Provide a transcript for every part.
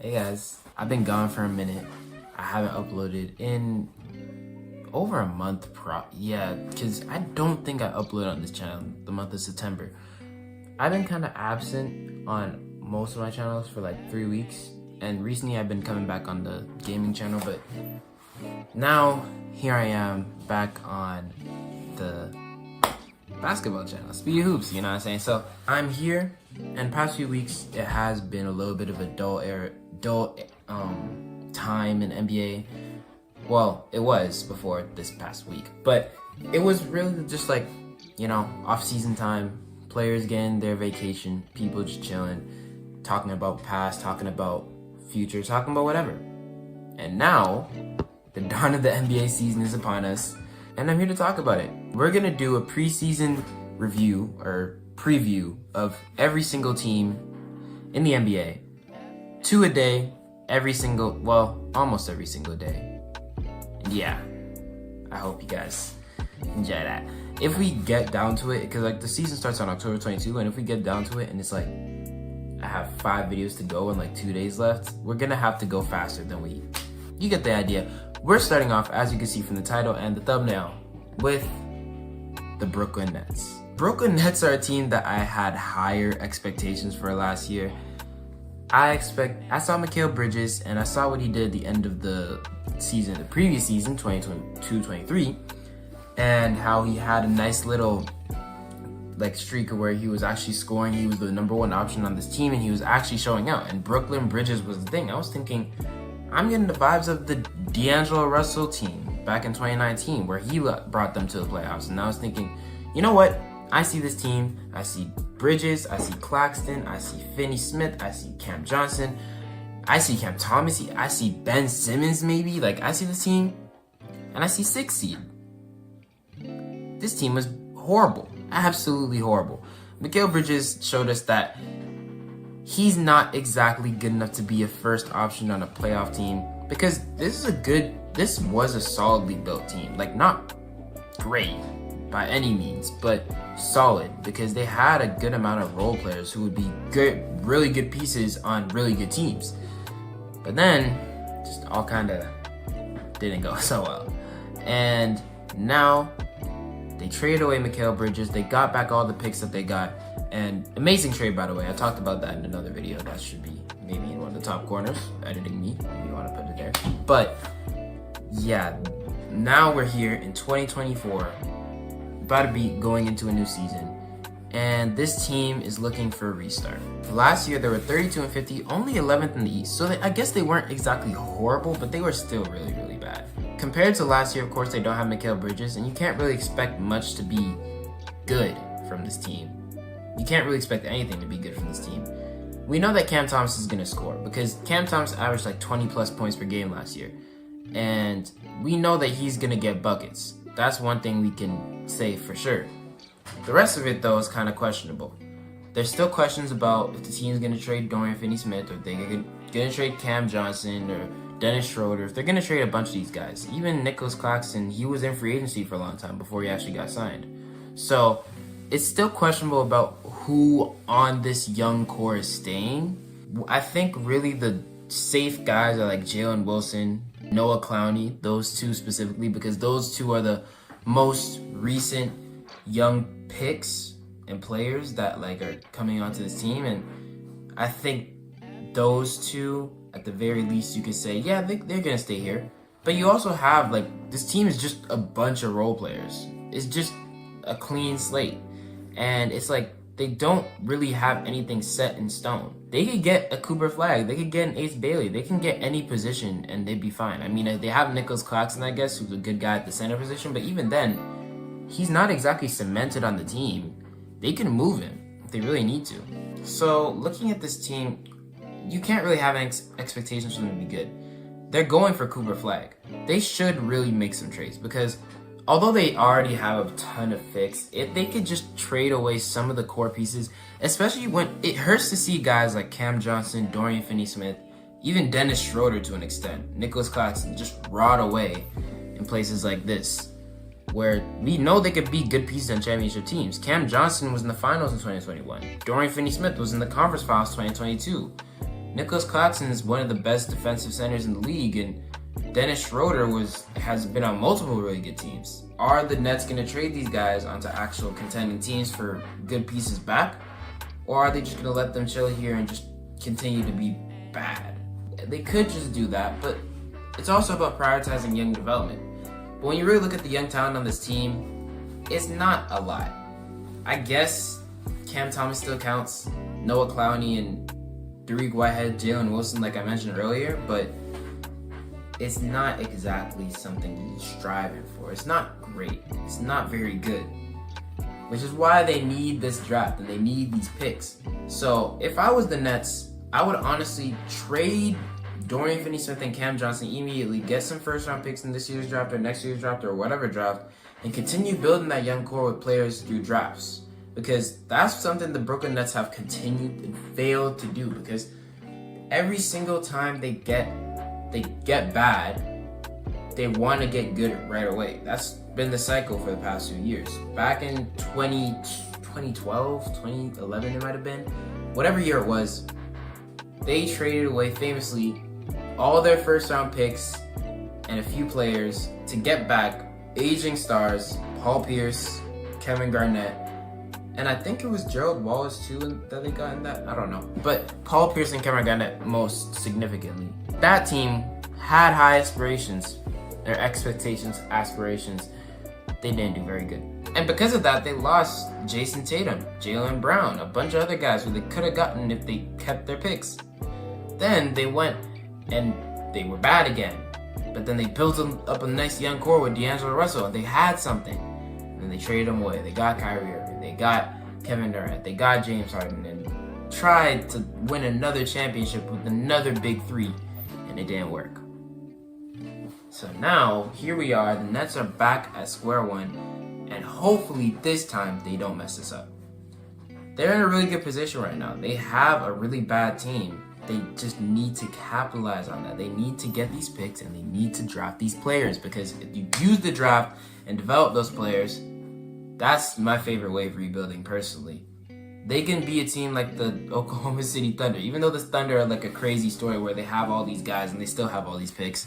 Hey guys, I've been gone for a minute. I haven't uploaded in over a month, because I don't think I uploaded on this channel the month of September. I've been kind of absent on most of my channels for like 3 weeks, and recently I've been coming back on the gaming channel, but now here I am back on the basketball channel, Speedy Hoops, you know what I'm saying? So I'm here, and past few weeks it has been a little bit of a dull time in NBA. Well, it was before this past week, but it was really just like, off-season time, players getting their vacation, people just chilling, talking about past, talking about future, talking about whatever. And now, the dawn of the NBA season is upon us, and I'm here to talk about it. We're gonna do a preseason review or preview of every single team in the NBA. 2 a day, almost every single day. And yeah, I hope you guys enjoy that. If we get down to it, because the season starts on October 22, and if we get down to it and it's like I have 5 videos to go and 2 days left, we're gonna have to go faster than you get the idea. We're starting off, as you can see from the title and the thumbnail, with the Brooklyn Nets. Brooklyn Nets are a team that I had higher expectations for last year. I saw Mikal Bridges, and I saw what he did at the end of the season, the previous season, 2022-23, and how he had a nice little streak where he was actually scoring. He was the #1 option on this team, and he was actually showing out. And Brooklyn Bridges was the thing. I was thinking, I'm getting the vibes of the D'Angelo Russell team back in 2019, where he brought them to the playoffs. And I was thinking, you know what? I see this team. I see Bridges. I see Claxton. I see Finney Smith. I see Cam Johnson. I see Cam Thomas. I see Ben Simmons maybe. I see this team, and I see 6 seed. This team was horrible. Absolutely horrible. Mikal Bridges showed us that he's not exactly good enough to be a first option on a playoff team, because this was a solidly built team. Not great by any means, but solid, because they had a good amount of role players who would be really good pieces on really good teams. But then, just all kind of didn't go so well. And now, they traded away Mikal Bridges. They got back all the picks that they got. And amazing trade, by the way. I talked about that in another video. That should be maybe in one of the top corners. Editing me, if you want to put it there. But yeah, now we're here in 2024, about to be going into a new season, and this team is looking for a restart. Last year they were 32-50, only 11th in the East. So I guess they weren't exactly horrible, but they were still really, really bad. Compared to last year, of course, they don't have Mikal Bridges, and you can't really expect much to be good from this team. You can't really expect anything to be good from this team. We know that Cam Thomas is going to score, because Cam Thomas averaged 20+ points per game last year. And we know that he's going to get buckets. That's one thing we can say for sure. The rest of it, though, is kind of questionable. There's still questions about if the team's going to trade Dorian Finney-Smith, or if they're going to trade Cam Johnson, or Dennis Schroeder, if they're going to trade a bunch of these guys. Even Nicholas Claxton, he was in free agency for a long time before he actually got signed. So it's still questionable about who on this young core is staying. I think really the safe guys are Jalen Wilson, Noah Clowney, those two specifically, because those two are the most recent young picks and players that are coming onto this team. And I think those two, at the very least, you could say, yeah, they're gonna stay here. But you also have this team is just a bunch of role players. It's just a clean slate, and it's they don't really have anything set in stone. They could get a Cooper Flag, they could get an Ace Bailey, they can get any position and they'd be fine. I mean, they have Nicholas Claxton, I guess, who's a good guy at the center position, but even then, he's not exactly cemented on the team. They can move him if they really need to. So looking at this team, you can't really have any expectations for them to be good. They're going for Cooper Flag. They should really make some trades, because although they already have a ton of picks, if they could just trade away some of the core pieces, especially when it hurts to see guys like Cam Johnson, Dorian Finney-Smith, even Dennis Schroeder to an extent, Nicholas Claxton, just rot away in places like this, where we know they could be good pieces on championship teams. Cam Johnson was in the finals in 2021. Dorian Finney-Smith was in the conference finals 2022. Nicholas Claxton is one of the best defensive centers in the league, and Dennis Schroeder has been on multiple really good teams. Are the Nets going to trade these guys onto actual contending teams for good pieces back? Or are they just going to let them chill here and just continue to be bad? They could just do that, but it's also about prioritizing young development. But when you really look at the young talent on this team, it's not a lot. I guess Cam Thomas still counts, Noah Clowney and Dariq Whitehead, Jalen Wilson, like I mentioned earlier, but it's not exactly something you're striving for. It's not great. It's not very good. Which is why they need this draft and they need these picks. So if I was the Nets, I would honestly trade Dorian Finney-Smith and Cam Johnson immediately, get some first-round picks in this year's draft or next year's draft or whatever draft, and continue building that young core with players through drafts. Because that's something the Brooklyn Nets have continued and failed to do. Because every single time they get bad, they want to get good right away. That's been the cycle for the past few years. Back in 2012, 2011 it might have been, whatever year it was, they traded away famously all their first round picks and a few players to get back aging stars, Paul Pierce, Kevin Garnett, and I think it was Gerald Wallace too that they got in that. I don't know. But Paul Pierce and Kevin Garnett most significantly. That team had high aspirations. Their aspirations, they didn't do very good. And because of that, they lost Jason Tatum, Jaylen Brown, a bunch of other guys who they could have gotten if they kept their picks. Then they went and they were bad again. But then they built up a nice young core with D'Angelo Russell, and they had something. And then they traded them away. They got Kyrie Irving, they got Kevin Durant, they got James Harden, and tried to win another championship with another big three, and it didn't work. So now, here we are, the Nets are back at square one, and hopefully this time they don't mess this up. They're in a really good position right now. They have a really bad team. They just need to capitalize on that. They need to get these picks and they need to draft these players, because if you use the draft and develop those players, that's my favorite way of rebuilding personally. They can be a team like the Oklahoma City Thunder. Even though the Thunder are like a crazy story where they have all these guys and they still have all these picks,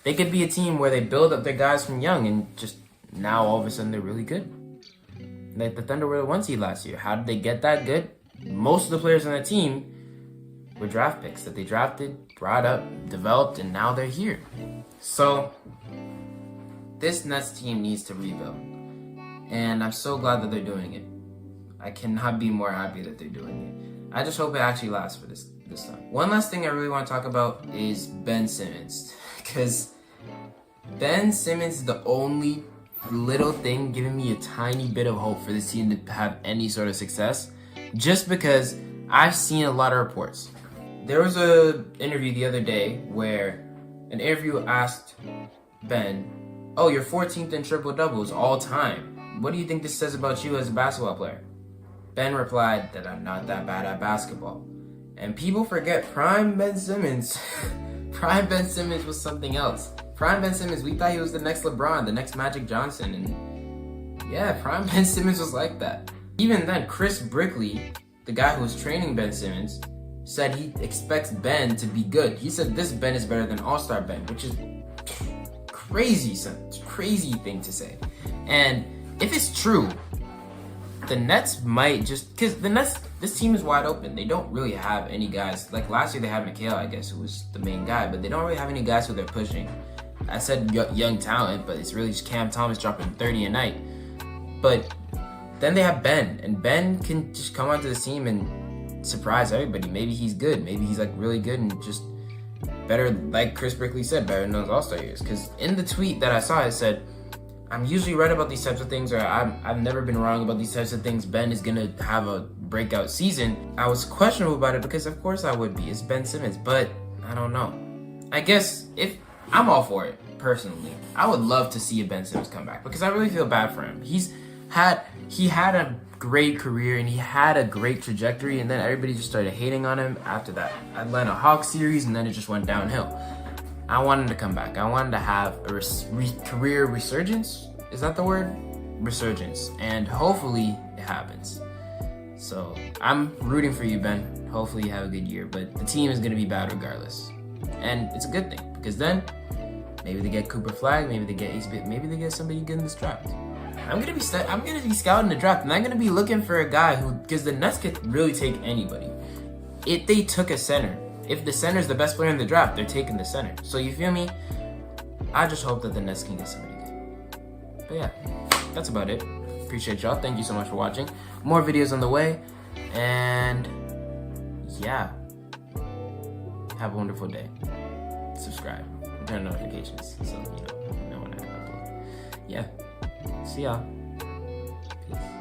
they could be a team where they build up their guys from young and just now all of a sudden they're really good. Like the Thunder were the 1 seed last year. How did they get that good? Most of the players on that team were draft picks that they drafted, brought up, developed, and now they're here. So this Nets team needs to rebuild. And I'm so glad that they're doing it. I cannot be more happy that they're doing it. I just hope it actually lasts for this time. One last thing I really want to talk about is Ben Simmons. Because Ben Simmons is the only little thing giving me a tiny bit of hope for this team to have any sort of success. Just because I've seen a lot of reports. There was an interview the other day where an interviewer asked Ben, "Oh, you're 14th in triple doubles all time. What do you think this says about you as a basketball player?" Ben replied that I'm not that bad at basketball. And people forget prime Ben Simmons. Prime Ben Simmons was something else. Prime Ben Simmons, we thought he was the next LeBron, the next Magic Johnson. And yeah, prime Ben Simmons was like that. Even then, Chris Brickley, the guy who was training Ben Simmons, said he expects Ben to be good. He said this Ben is better than All-Star Ben, which is crazy thing to say. And if it's true, the Nets might just, because the Nets, this team is wide open. They don't really have any guys. Like last year they had McHale, I guess, who was the main guy, but they don't really have any guys who they're pushing. I said young talent, but it's really just Cam Thomas dropping 30 a night. But then they have Ben, and Ben can just come onto the team and surprise everybody. Maybe he's good. Maybe he's like really good and just better, like Chris Brickley said, better than those All-Star years. Because in the tweet that I saw, it said, "I'm usually right about these types of things, or I've never been wrong about these types of things. Ben is going to have a breakout season." I was questionable about it because of course I would be. It's Ben Simmons, but I don't know. I guess if I'm all for it, personally. I would love to see a Ben Simmons come back because I really feel bad for him. He had a great career and he had a great trajectory, and then everybody just started hating on him after that Atlanta Hawks series, and then it just went downhill. I want him to come back. I want him to have a career resurgence. Is that the word? Resurgence. And hopefully it happens. So I'm rooting for you, Ben. Hopefully you have a good year, but the team is gonna be bad regardless, and it's a good thing because then maybe they get Cooper Flag, maybe they get Ace Bit, maybe they get somebody good in this draft. I'm gonna be scouting the draft, and I'm gonna be looking for a guy who, because the Nets could really take anybody. If they took a center, if the center is the best player in the draft, they're taking the center. So you feel me? I just hope that the Nets can get somebody good. But yeah, that's about it. Appreciate y'all. Thank you so much for watching. More videos on the way, and yeah, have a wonderful day. Subscribe, turn notifications, so you know when I upload. Yeah, see y'all. Peace.